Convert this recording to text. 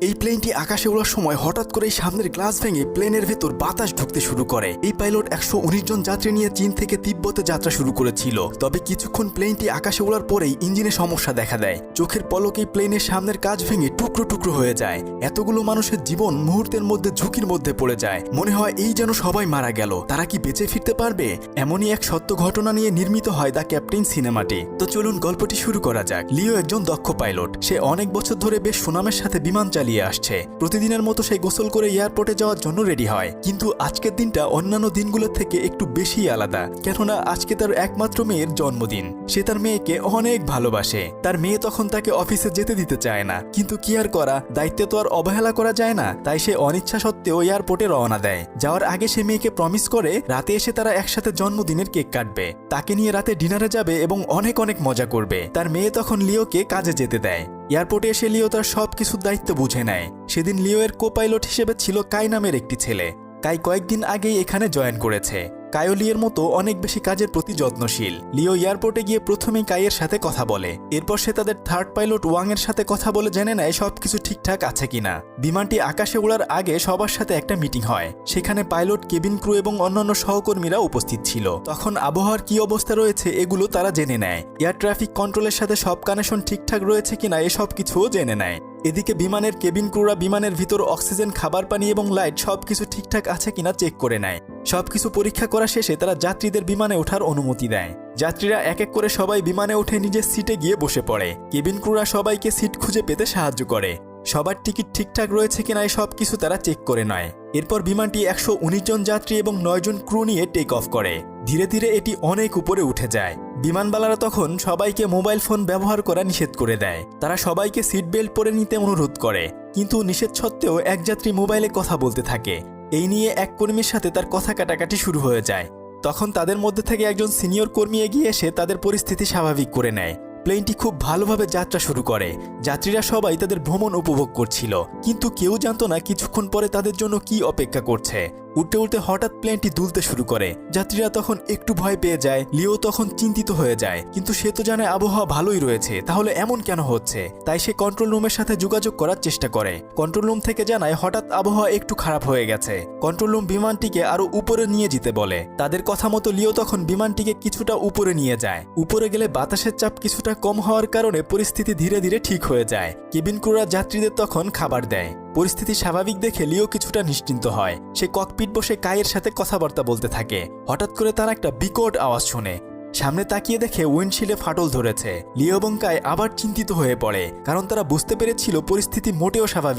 এই প্লেনটি আকাশে ওড়ার সময় হঠাৎ করে সামনের গ্লাস ভেঙে প্লেনের ভেতর বাতাস ঢুকতে শুরু করে। এই পাইলট 119 জন যাত্রী নিয়ে চীন থেকে তিব্বতে যাত্রা শুরু করেছিল। তবে কিছুক্ষণ প্লেনটি আকাশে ওড়ার পরেই ইঞ্জিনে সমস্যা দেখা দেয়। চোখের পলকেই প্লেনের সামনের কাচ ভেঙে টুকরো টুকরো হয়ে যায়। এতগুলো মানুষের জীবন মুহূর্তের মধ্যে ঝুঁকির মধ্যে পড়ে যায়। মনে হয় এই যেন সবাই মারা গেল। তারা কি বেঁচে ফিরতে পারবে? এমনই এক সত্য ঘটনা নিয়ে নির্মিত হয় দ্য ক্যাপ্টেন সিনেমাটি। তো চলুন গল্পটি শুরু করা যাক। লিও একজন দক্ষ পাইলট। সে অনেক বছর ধরে বেশ সুনামের সাথে বিমান চালিয়ে আসছে। প্রতিদিনের মতো সে গোসল করে এয়ারপোর্টে যাওয়ার জন্য রেডি হয়। কিন্তু আজকের দিনটা অন্যান্য দিনগুলোর থেকে একটু বেশি আলাদা, কেননা আজকে তার একমাত্র মেয়ের জন্মদিন। সে তার মেয়েকে অনেক ভালোবাসে। তার মেয়ে তখন তাকে অফিসে যেতে দিতে চায় না, কিন্তু কি আর করা, দায়িত্বে তো আর অবহেলা করা যায় না। তাই সে অনিচ্ছা সত্ত্বেও এয়ারপোর্টে রওনা দেয়। যাওয়ার আগে সে মেয়েকে প্রমিস করে রাতে এসে তারা একসাথে জন্মদিনের কেক কাটবে, তাকে নিয়ে রাতে ডিনারে যাবে এবং অনেক অনেক মজা করবে। তার মেয়ে তখন লিওকে কাজে যেতে দেয়। এয়ারপোর্টে এসে লিও তার সবকিছুর দায়িত্ব বুঝে নেয়। সেদিন লিও এর কো পাইলট হিসেবে ছিল কাই নামের একটি ছেলে। কাই কয়েকদিন আগেই এখানে জয়েন করেছে। কাইও লিওর মতো অনেক বেশি কাজের প্রতি যত্নশীল। লিও এয়ারপোর্টে গিয়ে প্রথমেই কাইয়ের সাথে কথা বলে। এরপর সে তাদের থার্ড পাইলট ওয়াং এর সাথে কথা বলে জেনে নেয় সবকিছু ঠিকঠাক আছে কিনা। বিমানটি আকাশে ওড়ার আগে সবার সাথে একটা মিটিং হয়। সেখানে পাইলট, কেবিন ক্রু এবং অন্যান্য সহকর্মীরা উপস্থিত ছিল। তখন আবহাওয়ার কি অবস্থা রয়েছে এগুলো তারা জেনে নেয়। এয়ার ট্রাফিক কন্ট্রোলের সাথে সব কানেকশন ঠিকঠাক রয়েছে কিনা এসব কিছুও জেনে নেয়। এদিকে বিমানের কেবিন ক্রুরা বিমানের ভিতর অক্সিজেন, খাবার পানি এবং লাইট সবকিছু ঠিকঠাক আছে কিনা চেক করে নেয়। সবকিছু পরীক্ষা করা শেষে তারা যাত্রীদের বিমানে ওঠার অনুমতি দেয়। যাত্রীরা এক এক করে সবাই বিমানে উঠে নিজের সিটে গিয়ে বসে পড়ে। কেবিন ক্রুরা সবাইকে সিট খুঁজে পেতে সাহায্য করে। সবার টিকিট ঠিকঠাক রয়েছে কিনা সব কিছু তারা চেক করে নেয়। এরপর বিমানটি 119 জন যাত্রী এবং 9 জন ক্রু নিয়ে টেক অফ করে। ধীরে ধীরে এটি অনেক উপরে উঠে যায়। বিমানবালারা তখন সবাইকে মোবাইল ফোন ব্যবহার করা নিষেধ করে দেয়। তারা সবাইকে সিট বেল্ট পরে নিতে অনুরোধ করে, কিন্তু নিষেধ সত্ত্বেও এক যাত্রী মোবাইলে কথা বলতে থাকে। এই নিয়ে এক কর্মীর সাথে তার কথা কাটাকাটি শুরু হয়ে যায়। তখন তাদের মধ্যে থেকে একজন সিনিয়র কর্মী এগিয়ে এসে তাদের পরিস্থিতি স্বাভাবিক করে নেয়। প্লেনটি খুব ভালোভাবে যাত্রা শুরু করে। যাত্রীরা সবাই তাদের ভ্রমণ উপভোগ করছিল, কিন্তু কেউ জানতো না কিছুক্ষণ পরে তাদের জন্য কি অপেক্ষা করছে। উঠতে উঠতে হঠাৎ প্লেনটি দুলতে শুরু করে। যাত্রীরা তখন একটু ভয় পেয়ে যায়। লিও তখন চিন্তিত হয়ে যায়, কিন্তু সে তো জানে আবহাওয়া ভালোই রয়েছে, তাহলে এমন কেন হচ্ছে। তাই সে কন্ট্রোল রুমের সাথে যোগাযোগ করার চেষ্টা করে। কন্ট্রোল রুম থেকে জানায় হঠাৎ আবহাওয়া একটু খারাপ হয়ে গেছে। কন্ট্রোল রুম বিমানটিকে আরো উপরে নিয়ে যেতে বলে। তাদের কথা মতো লিও তখন বিমানটিকে কিছুটা উপরে নিয়ে যায়। উপরে গেলে বাতাসের চাপ কিছুটা কম হওয়ার কারণে পরিস্থিতি ধীরে ধীরে ঠিক হয়ে যায়। কেবিন ক্রুরা যাত্রীদের তখন খাবার দেয়। পরিস্থিতি স্বাভাবিক দেখে লিও কিছুটা নিশ্চিন্ত হয়। সে ককপিট বসে কাইয়ের সাথে কথাবার্তা বলতে থাকে। হঠাৎ করে তারা একটা বিকট আওয়াজ শোনে। সামনে তাকিয়ে দেখে উইন্ডশিল্ডে ফাটল ধরেছে। লিও এবং কাই আবার চিন্তিত হয়ে পড়ে, কারণ তারা বুঝতে পেরেছিল পরিস্থিতি মোটেও স্বাভাবিক